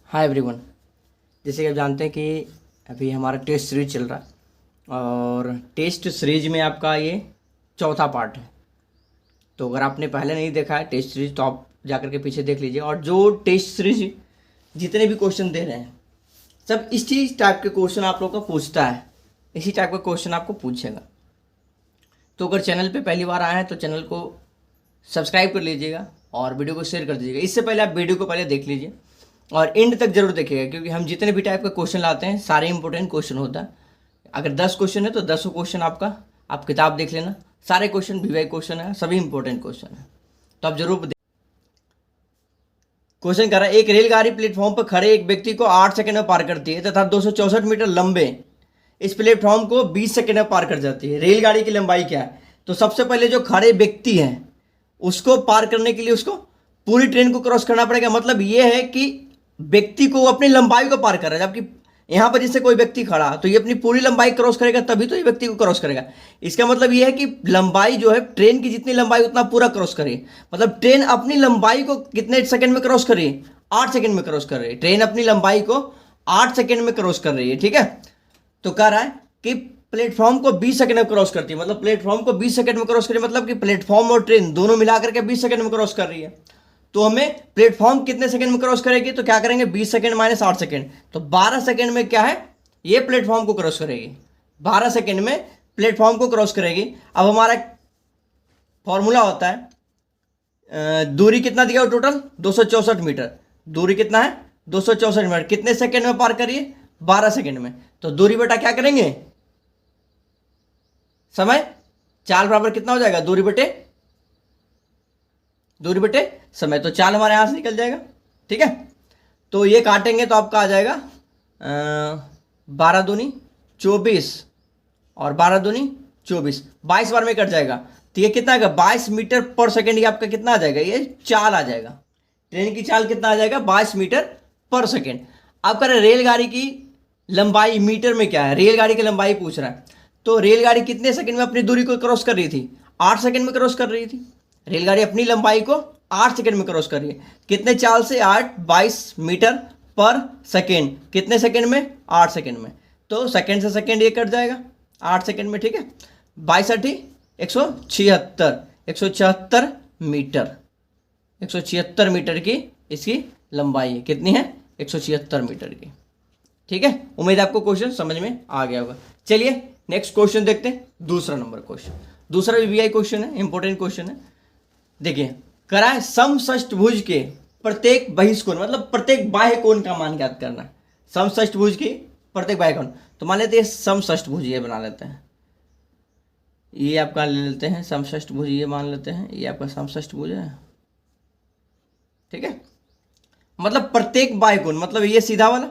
Hi everyone. जैसे कि आप जानते हैं कि अभी हमारा टेस्ट सीरीज चल रहा है और टेस्ट सीरीज में आपका ये चौथा पार्ट है। तो अगर आपने पहले नहीं देखा है टेस्ट सीरीज तो आप जाकर के पीछे देख लीजिए। और जो टेस्ट सीरीज जितने भी क्वेश्चन दे रहे हैं सब इसी टाइप के क्वेश्चन आप लोग को पूछता है, इसी टाइप का क्वेश्चन आपको पूछेगा। तो अगर चैनल पे पहली बार आए हैं तो चैनल को सब्सक्राइब कर लीजिएगा और वीडियो को शेयर कर दीजिएगा। इससे पहले आप वीडियो को पहले देख लीजिए और एंड तक जरूर देखिएगा, क्योंकि हम जितने भी टाइप का क्वेश्चन लाते हैं सारे इंपॉर्टेंट क्वेश्चन होता है। अगर 10 क्वेश्चन है तो 10 क्वेश्चन आपका आप किताब देख लेना, सारे क्वेश्चन वीवाई क्वेश्चन है, सभी इंपॉर्टेंट क्वेश्चन है, तो आप जरूर क्वेश्चन कर रहा है। एक रेलगाड़ी प्लेटफॉर्म पर खड़े एक व्यक्ति को 8 सेकंड में पार करती है तथा 264 मीटर लंबे इस प्लेटफॉर्म को 20 सेकंड में पार कर जाती है। रेलगाड़ी की लंबाई क्या है? तो सबसे पहले जो खड़े व्यक्ति हैं उसको पार करने के लिए उसको पूरी ट्रेन को क्रॉस करना पड़ेगा। मतलब ये है कि व्यक्ति को अपनी लंबाई को पार कर रहा है, जबकि यहाँ पर जैसे कोई व्यक्ति खड़ा तो ये अपनी पूरी लंबाई क्रॉस करेगा तभी तो ये व्यक्ति को क्रॉस करेगा। इसका मतलब ये है कि लंबाई जो है ट्रेन की जितनी लंबाई उतना पूरा क्रॉस करे। मतलब ट्रेन अपनी लंबाई को कितने सेकंड में क्रॉस कर रही है? 8 सेकंड में क्रॉस कर रही है। ट्रेन अपनी लंबाई को 8 सेकंड में क्रॉस कर रही है। ठीक है, तो कह रहा है कि प्लेटफॉर्म को 20 सेकंड में क्रॉस करती है। मतलब प्लेटफॉर्म को 20 सेकंड में क्रॉस करी, मतलब कि प्लेटफॉर्म और ट्रेन दोनों मिलाकर के 20 सेकंड में क्रॉस कर रही है। तो हमें प्लेटफॉर्म कितने सेकंड में क्रॉस करेगी? तो क्या करेंगे, 20 सेकंड माइनस 8 सेकंड, तो 12 सेकंड में क्या है, ये प्लेटफॉर्म को क्रॉस करेगी। 12 सेकंड में प्लेटफॉर्म को क्रॉस करेगी। अब हमारा फॉर्मूला होता है दूरी कितना दिया हो टोटल 264 मीटर। दूरी कितना है 264 मीटर, कितने सेकंड में पार करिए? 12 सेकंड में। तो दूरी बेटा क्या करेंगे, समय, चाल बराबर कितना हो जाएगा, दूरी बटे समय। तो चाल हमारे यहां से निकल जाएगा। ठीक है, तो ये काटेंगे तो आपका आ जाएगा 12 दूनी 24 और 12 दूनी 24, 22 बार में कट जाएगा। तो ये कितना आएगा 22 मीटर पर सेकेंड। ये आपका कितना आ जाएगा, ये चाल आ जाएगा। ट्रेन की चाल कितना आ जाएगा, 22 मीटर पर सेकेंड। अब करें रेलगाड़ी की लंबाई मीटर में क्या है, रेलगाड़ी की लंबाई पूछ रहा है। तो रेलगाड़ी कितने सेकंड में अपनी दूरी को क्रॉस कर रही थी? 8 सेकंड में क्रॉस कर रही थी। रेलगाड़ी अपनी लंबाई को 8 सेकंड में क्रॉस कर रही है। कितने चाल से? 8, 22 मीटर पर सेकंड। कितने सेकंड में? 8 सेकंड में। तो सेकंड से सेकंड ये कट जाएगा 8 सेकंड में। ठीक है, 22 8 176, 176 मीटर, 176 मीटर की इसकी लंबाई है। कितनी है? 176 मीटर की। ठीक है, उम्मीद है आपको क्वेश्चन समझ में आ गया होगा। चलिए नेक्स्ट क्वेश्चन देखते हैं। दूसरा नंबर क्वेश्चन, दूसरा वीवीआई क्वेश्चन है, इंपॉर्टेंट क्वेश्चन है। देखिए, कराए समषष्टभुज के प्रत्येक बहिष्कोण, मतलब प्रत्येक बाह्य कोण का मान ज्ञात करना है। समषष्टभुज की प्रत्येक बाह्य कोण, तो मान लेते हैं समषष्टभुज, ये बना लेते हैं, ये आपका ले लेते हैं समषष्टभुज, ये मान लेते हैं ये आपका समषष्टभुज है। ठीक है, मतलब प्रत्येक बाह्य कोण, मतलब ये सीधा वाला।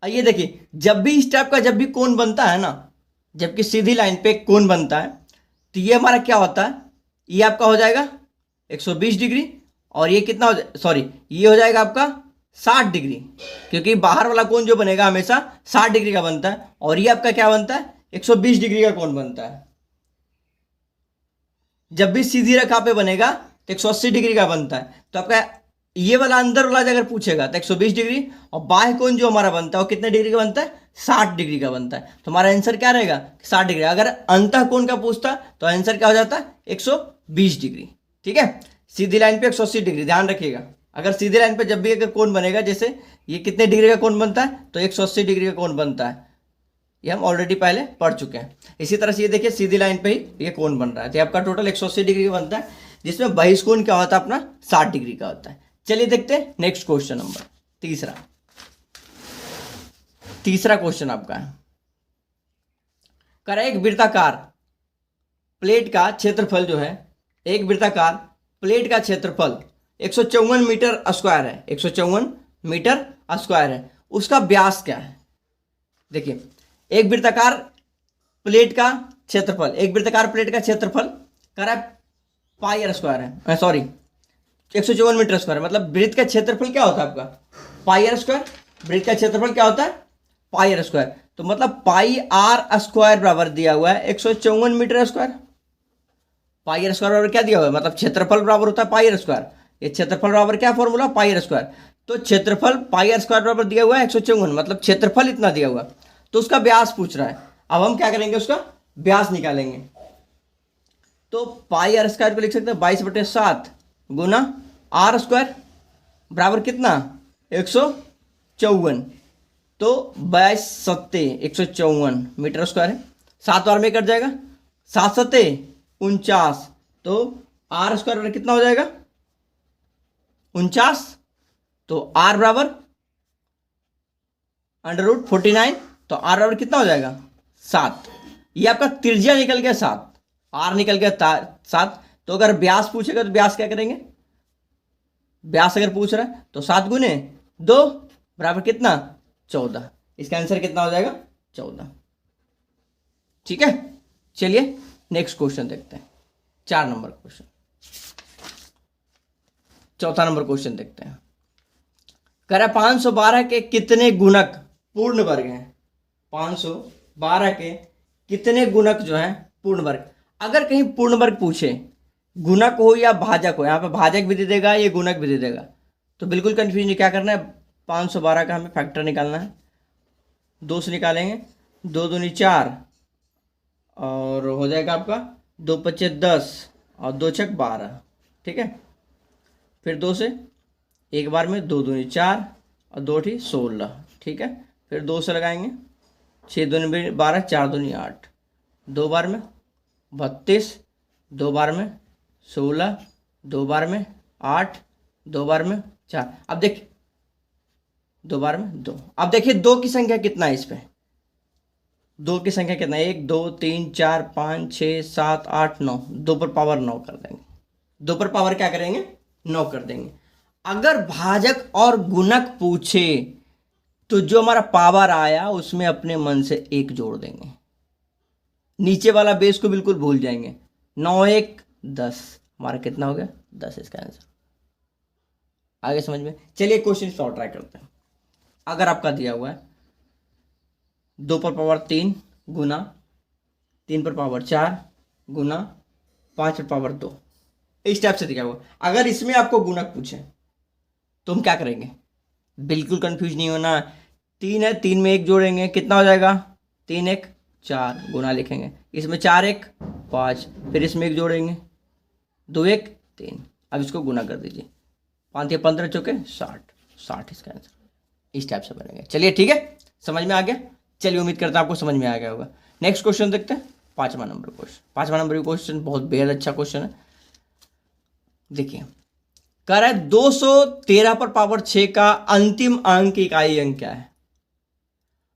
आइए देखिए, जब भी इस टाइप का जब भी कोण बनता है ना, जबकि सीधी लाइन पे कोण बनता है, तो ये हमारा क्या होता है, ये आपका हो जाएगा 120 डिग्री और ये कितना ये हो जाएगा आपका 60 डिग्री, क्योंकि बाहर वाला कोण जो बनेगा हमेशा 60 डिग्री का बनता है और ये आपका क्या बनता है, 120 डिग्री का कोण बनता है। जब भी सीधी रेखा पे बनेगा तो 180 डिग्री का बनता है। तो आपका ये वाला अंदर वाला अगर पूछेगा तो 120 डिग्री, और बाह्य कोण जो हमारा बनता है वो कितने डिग्री का बनता है, 60 डिग्री का बनता है। तो हमारा आंसर क्या रहेगा, 60 डिग्री। अगर अंतः कोण का पूछता तो आंसर क्या हो जाता है, 120 डिग्री। ठीक है, सीधी लाइन पे 180 डिग्री, ध्यान रखिएगा। अगर सीधी लाइन पे जब भी अगर कोण बनेगा, जैसे ये कितने डिग्री का कोण बनता है, तो 180 डिग्री का कोण बनता है। ये हम ऑलरेडी पहले पढ़ चुके हैं। इसी तरह से ये देखिए, सीधी लाइन पे ही ये कोण बन रहा है, तो आपका टोटल 180 डिग्री का बनता है, जिसमें बहिष्कोण क्या होता है अपना 60 डिग्री का होता है। चलिए देखते हैं नेक्स्ट क्वेश्चन नंबर तीसरा क्वेश्चन आपका है। एक वृत्ताकार प्लेट का क्षेत्रफल जो है, एक वृत्ताकार प्लेट का क्षेत्रफल 154 मीटर स्क्वायर है, 154 मीटर स्क्वायर है। उसका व्यास क्या है? देखिए, एक वृत्ताकार प्लेट का क्षेत्रफल, एक वृत्ताकार प्लेट का क्षेत्रफल पाई आर स्क्वायर है, 154 मीटर स्क्वायर। मतलब वृत्त का क्षेत्रफल क्या होता है आपका, पाई आर स्क्वायर। वृत्त का क्षेत्रफल क्या होता है, पाई आर स्क्वायर। तो मतलब पाई आर स्क्वायर बराबर दिया हुआ है 154 metre square. Pi R square बराबर क्या दिया हुआ है, मतलब क्षेत्रफल बराबर होता है पाई आर स्क्वायर। ये क्षेत्रफल बराबर क्या फॉर्मूला, पाई आर स्क्वायर। तो क्षेत्रफल पाई आर स्क्वायर बराबर दिया हुआ है 154, मतलब क्षेत्रफल इतना दिया हुआ, तो उसका व्यास पूछ रहा है। अब हम क्या करेंगे, उसका व्यास निकालेंगे। तो पाई आर स्क्वायर को लिख सकते हैं 22/7 गुना आर स्क्वायर बराबर कितना 154, तो 22×7 मीटर स्क्वायर है। 7 बार में कट जाएगा, 7×7 = 49, तो आर स्क्वायर बराबर कितना हो जाएगा 49, तो आर बराबर √49, तो आर बराबर कितना हो जाएगा 7। ये आपका त्रिज्या निकल गया 7, आर निकल गया 7। तो अगर व्यास पूछेगा तो व्यास क्या करेंगे, व्यास अगर पूछ रहा है तो 7 × 2 बराबर कितना 14। इसका आंसर कितना हो जाएगा 14। ठीक है, चलिए नेक्स्ट क्वेश्चन देखते हैं। 4 नंबर क्वेश्चन, चौथा नंबर क्वेश्चन देखते हैं। कह रहा 512 के कितने गुणक पूर्ण वर्ग हैं। 512 के कितने गुणक जो है पूर्ण वर्ग। अगर कहीं पूर्ण वर्ग पूछे, गुणक हो या भाजक हो, यहाँ पे भाजक भी दे देगा, ये गुणक भी दे देगा, तो बिल्कुल कंफ्यूज नहीं। क्या करना है, 512 का हमें फैक्टर निकालना है। 2 से निकालेंगे, 2 दूनी 4 और हो जाएगा आपका 2 × 5 = 10 और 2 × 6 = 12। ठीक है, फिर 2 से एक बार में 2 दूनी 4 और 2 ठी 16। ठीक है, फिर 2 से लगाएंगे, 6 दूनी 12, 4 दूनी 8, 2 बार में 32, 2 बार में 16, 2 बार में 8, 2 बार में 4। अब देखिए 2 बार में 2। अब देखिए 2 की संख्या कितना है, इस पे 2 की संख्या कितना है, 1 2 3 4 5 6 7 8 9, 2 पर पावर 9 कर देंगे। 2 पर पावर क्या करेंगे 9 कर देंगे। अगर भाजक और गुणक पूछे तो जो हमारा पावर आया उसमें अपने मन से 1 जोड़ देंगे, नीचे वाला बेस को बिल्कुल भूल जाएंगे। 9 × 1 = 10, हमारा कितना हो गया 10 इसका आंसर। आगे समझ में। चलिए क्वेश्चन सॉल्व ट्राई करते हैं। अगर आपका दिया हुआ है 2 पर पावर 3 गुना 3 पर पावर 4 गुना 5 पर पावर 2, इस टाइप से दिया हुआ। अगर इसमें आपको गुणक पूछे तो हम क्या करेंगे, बिल्कुल कंफ्यूज नहीं होना। 3 है, 3 में 1 जोड़ेंगे, कितना हो जाएगा 3 × 1 = 4 गुना लिखेंगे, इसमें 4 × 1 = 5, फिर इसमें 1 जोड़ेंगे, 2 × 1 = 3। अब इसको गुना कर दीजिए, 5 × 15 = 60 इसका आंसर। इस टाइप से बनेंगे। चलिए ठीक है, समझ में आ गया। चलिए उम्मीद करता हूं आपको समझ में आ गया होगा। नेक्स्ट क्वेश्चन देखते हैं, 5वां नंबर क्वेश्चन। 5वां नंबर क्वेश्चन बहुत बेहद अच्छा क्वेश्चन है। देखिए कह रहा है 213 पर पावर 6 का अंतिम अंक इकाई अंक क्या है।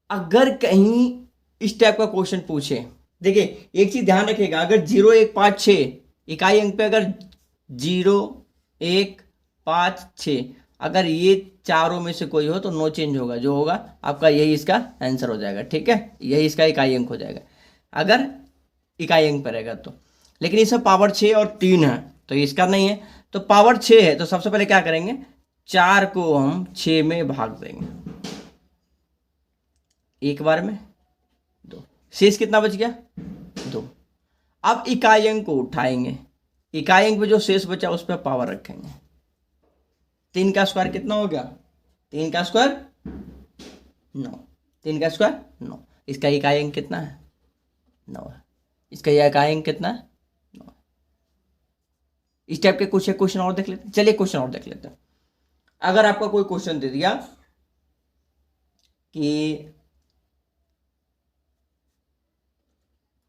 अगर कहीं इस टाइप का क्वेश्चन पूछे, देखिए एक चीज ध्यान रखिएगा, अगर 0 1 5 6 इकाई अंक पे अगर 0 1 5 6 अगर ये चारों में से कोई हो तो नो चेंज होगा, जो होगा आपका यही इसका आंसर हो जाएगा। ठीक है, यही इसका इकाई अंक हो जाएगा अगर इकाई अंक पर रहेगा तो। लेकिन इसमें पावर 6 और 3 है तो इसका नहीं है। तो पावर 6 है तो सबसे पहले क्या करेंगे, 4 को हम 6 में भाग देंगे, एक बार में 2, शेष कितना बच गया 2। अब इकाई अंक को उठाएंगे, इकाई अंक पे जो शेष बचा उस पर पावर रखेंगे। 3 का स्क्वायर कितना हो गया, 3 का स्क्वायर 9, 3 का स्क्वायर 9। इसका इकाई अंक कितना है 9 है, इसका इकाई अंक कितना है 9। इस टाइप के कुछ क्वेश्चन और देख लेते हैं। चलिए क्वेश्चन और देख लेते हैं। अगर आपका कोई क्वेश्चन दे दिया कि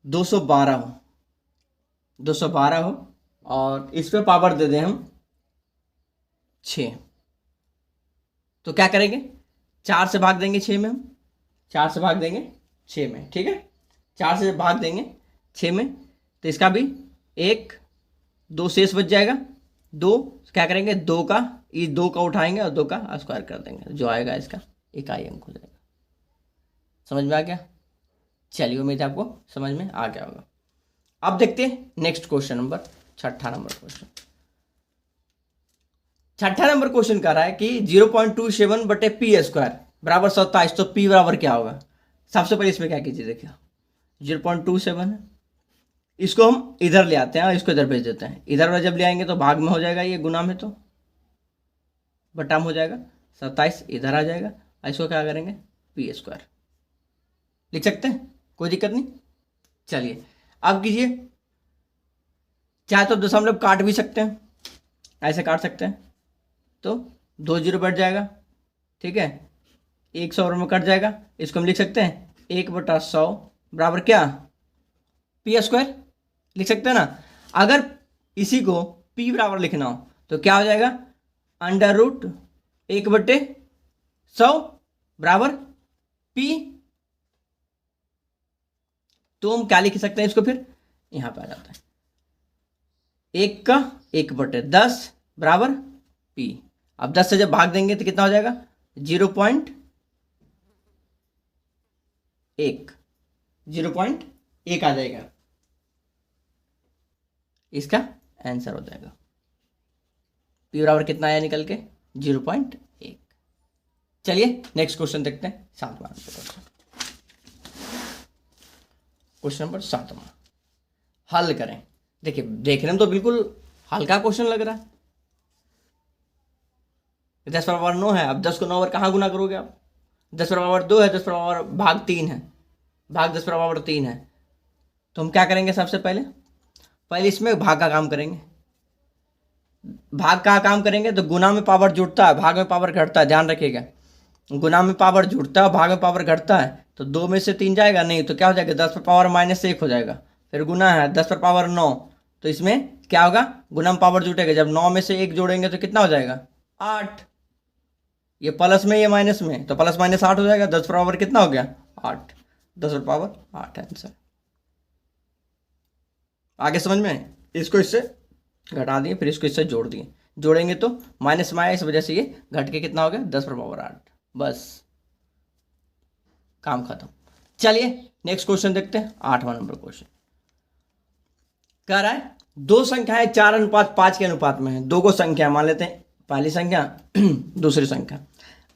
212 हो, 212 हो और इस पे पावर दे दें हम 6, तो क्या करेंगे 4 से भाग देंगे 6 में, हम 4 से भाग देंगे 6 में। ठीक है, 4 से भाग देंगे 6 में तो इसका भी 1 2 शेष बच जाएगा। 2 क्या करेंगे 2 का, ये 2 का उठाएंगे और 2 का स्क्वायर कर देंगे, जो आएगा इसका इकाई अंक हो जाएगा। समझ में आ गया। चलिए उम्मीद है आपको समझ में आ गया होगा। अब देखते हैं नेक्स्ट क्वेश्चन नंबर, 6ठा नंबर क्वेश्चन। 6ठा नंबर क्वेश्चन कह रहा है कि 0.27/p² बराबर 27, तो p बराबर क्या होगा। सबसे पहले इसमें क्या कीजिए, देखिए 0.27 है, इसको हम इधर ले आते हैं और इसको इधर भेज देते हैं। इधर वाला जब ले आएंगे तो भाग में हो जाएगा, ये गुना में तो बटा में हो जाएगा। 27 इधर आ जाएगा, इसको क्या करेंगे p²। लिख सकते हैं, कोई दिक्कत नहीं। चलिए अब कीजिए, चाहे तो दशमलव काट भी सकते हैं, ऐसे काट सकते हैं तो 2 0 बढ़ जाएगा, ठीक है, 100 में कट जाएगा। इसको हम लिख सकते हैं 1/100 बराबर क्या p², लिख सकते हैं ना। अगर इसी को p बराबर लिखना हो तो क्या हो जाएगा, √1/100 बराबर p। तो हम क्या लिख सकते हैं इसको, फिर यहां पे आ जाता है 1 का 1/10 बराबर p। अब 10 से जब भाग देंगे तो कितना हो जाएगा 0.1 आ जाएगा, इसका आंसर हो जाएगा। p बराबर कितना आया निकल के 0.1। चलिए नेक्स्ट क्वेश्चन देखते हैं, 7वां क्वेश्चन नंबर 7वां हल करें। देखिए देखने में तो बिल्कुल हल्का क्वेश्चन लग रहा है, 10⁻9 है। अब 10 को 9 बार कहाँ गुना करोगे आप, 10⁻2 है, 10 भाग 3 है, भाग 10⁻3 है। तो हम क्या करेंगे, सबसे पहले इसमें भाग का काम करेंगे। भाग का काम करेंगे तो गुना में पावर जुड़ता है, भाग में पावर घटता है, ध्यान रखिएगा। गुना में पावर जुड़ता है, भाग में पावर घटता है, तो 2 में से 3 जाएगा नहीं, तो क्या हो जाएगा 10⁻−1 हो जाएगा। फिर गुना है 10⁻9, तो इसमें क्या होगा, गुना में पावर जुटेगा, जब 9 में से 1 जोड़ेंगे तो कितना हो जाएगा 8। ये प्लस में ये माइनस में, तो +−8 हो जाएगा। 10 बराबर कितना हो गया 8, 10⁻8 आंसर। आगे समझ में, इसको इससे घटा दिए, फिर इसको इससे जोड़ दिए, जोड़ेंगे तो माइनस में आया, इस वजह से ये घट के कितना हो गया 10⁻8। बस काम खत्म। चलिए नेक्स्ट क्वेश्चन देखते हैं, 8वां नंबर क्वेश्चन कह रहा है दो संख्याएं 4:5 के अनुपात में है। दो को संख्या मान लेते हैं, पहली संख्या दूसरी संख्या,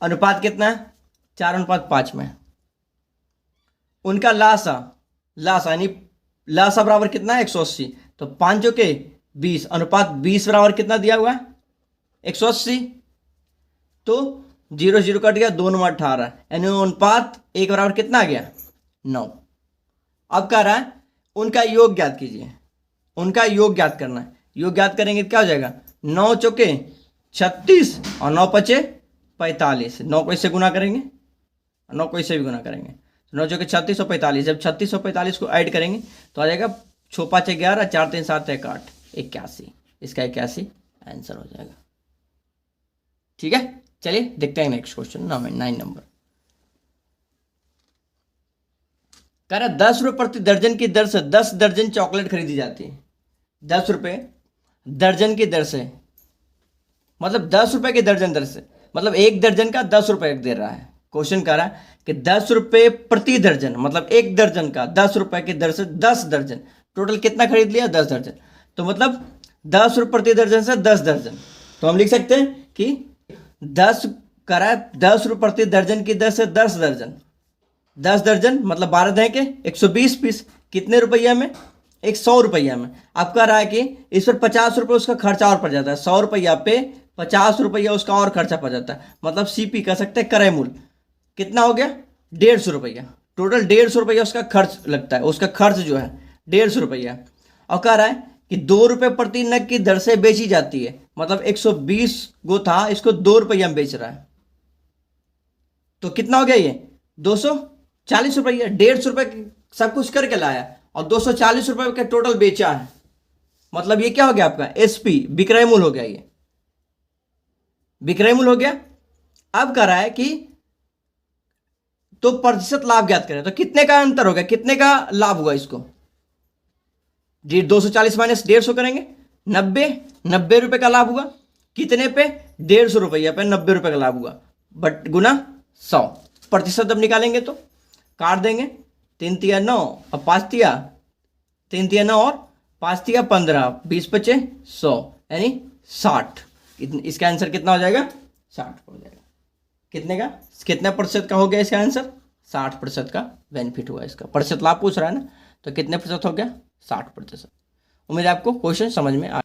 अनुपात कितना है 4:5 में। उनका लासा यानी लासा बराबर कितना है 180, तो 5 के 20 अनुपात 20 बराबर कितना दिया हुआ है 180। तो 0 0 कट गया, 2 9 18, यानी अनुपात 1 बराबर कितना आ गया 9। अब कह रहा है उनका योग ज्ञात कीजिए, उनका योग ज्ञात करना है। योग ज्ञात करेंगे तो क्या हो जाएगा 9 चौके 36 और 9 पचे 45। 9 को इससे गुना करेंगे, 9 को इससे भी गुना करेंगे, 9 चौके 36 और 45। जब 36 और 45 को ऐड करेंगे तो आ जाएगा 6 5 11, 4 3 7 1 8, 81। इसका 81 आंसर हो जाएगा। ठीक है, चलिए देखते हैं नेक्स्ट क्वेश्चन 9 नंबर। कह रहा 10 रुपये प्रति दर्जन की दर से 10 दर्जन चॉकलेट खरीदी जाती है। 10 रुपये दर्जन की दर से, मतलब 10 रुपये की दर्जन दर से, मतलब एक दर्जन का 10 रुपये दे रहा है। क्वेश्चन कह रहा है कि 10 रुपये प्रति दर्जन, मतलब एक दर्जन का 10 रुपये की दर से 10 दर्जन, टोटल कितना खरीद लिया 10 दर्जन, तो मतलब 10 रुपये प्रति दर्जन से 10 दर्जन। तो हम लिख सकते हैं कि 10 करा 10 रुपये प्रति दर्जन की दर से 10 दर्जन, 10 दर्जन मतलब 12 दें के 120 पीस, कितने रुपया में 100 रुपया में। अब कह रहा है कि इस पर 50 रुपये उसका खर्चा और पड़ जाता है, 100 रुपया पे 50 रुपया उसका और खर्चा पड़ जाता है, मतलब CP कह सकते हैं क्रय मूल्य कितना हो गया 150 रुपया। टोटल 150 रुपया उसका खर्च लगता है, उसका खर्च जो है 150 रुपया। और कह रहा है कि 2 रुपये प्रति नग की दर से बेची जाती है, मतलब 120 गो था, इसको 2 रुपया में बेच रहा है, तो कितना हो गया ये 240 रुपया। 150 रुपये सब कुछ करके लाया और 240 रुपये का टोटल बेचा है, मतलब ये क्या हो गया आपका SP विक्रय मूल्य हो गया, ये विक्रय मूल्य हो गया। अब कह रहा है कि तो प्रतिशत लाभ ज्ञात करें, तो कितने का अंतर हो गया, कितने का लाभ हुआ इसको, 240 माइनस 150 करेंगे 90 रुपए का लाभ हुआ, कितने पे 150 रुपया पे 90 रुपए का लाभ हुआ, बट गुना 100। प्रतिशत अब निकालेंगे तो काट देंगे, 3 तिया 9 और 5 तिया 3 तिया 9 और 5 तिया 15, 20 बचे 100 यानी 60। इसका आंसर कितना हो जाएगा 60 हो जाएगा। कितने का, कितना प्रतिशत का हो गया इसका आंसर 60% का बेनिफिट हुआ इसका। प्रतिशत लाभ पूछ रहा है ना, तो कितने प्रतिशत हो गया 60%। उम्मीद है आपको क्वेश्चन समझ में आ,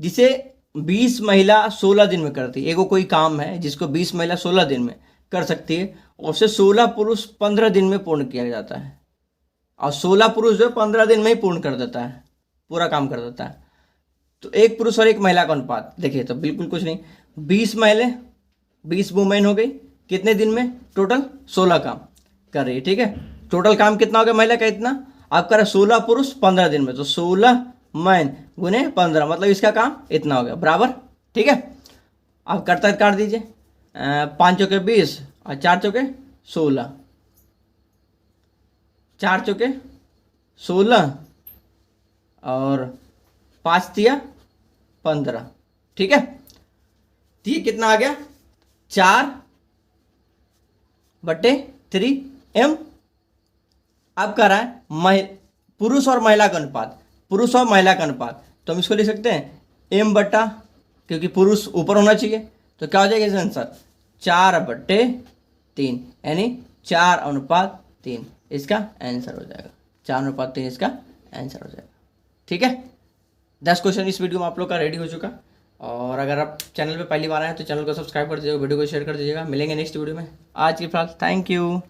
जिसे 20 महिला 16 दिन में करती है। एगो कोई काम है जिसको 20 महिला 16 दिन में कर सकती है, और उसे 16 पुरुष 15 दिन में पूर्ण किया जाता है, और 16 पुरुष जो 15 दिन में ही पूर्ण कर देता है, पूरा काम कर देता है। तो एक पुरुष और एक महिला का अनुपात देखिए तो बिल्कुल कुछ नहीं, 20 महिला 20 वुमेन हो गई, कितने दिन में? टोटल 16 काम कर रही है, ठीक है। टोटल काम कितना हो गया महिला का? इतना। आप कर 16 पुरुष 15 दिन में, तो 16 मैन गुने 15, मतलब इसका काम इतना हो गया, बराबर, ठीक है। आप करता काट दीजिए, 5 चौके 20 और 4 चौके 16, 4 चौके 16 और 5 तिया 15, ठीक है। तो ये कितना आ गया? 4/3M। अब कह रहा है पुरुष और महिला का अनुपात, पुरुष और महिला का अनुपात, तो हम इसको लिख सकते हैं M बट्टा, क्योंकि पुरुष ऊपर होना चाहिए, तो क्या हो जाएगा इसका आंसर? 4/3, यानी 4:3 इसका आंसर हो जाएगा। 4:3 इसका आंसर हो जाएगा, ठीक है। 10 क्वेश्चन इस वीडियो में आप लोग का रेडी हो चुका। और अगर आप चैनल पे पहली बार आए हैं तो चैनल को सब्सक्राइब कर दीजिएगा, वीडियो को शेयर कर दीजिएगा। मिलेंगे नेक्स्ट वीडियो में। आज की फिलहाल थैंक यू।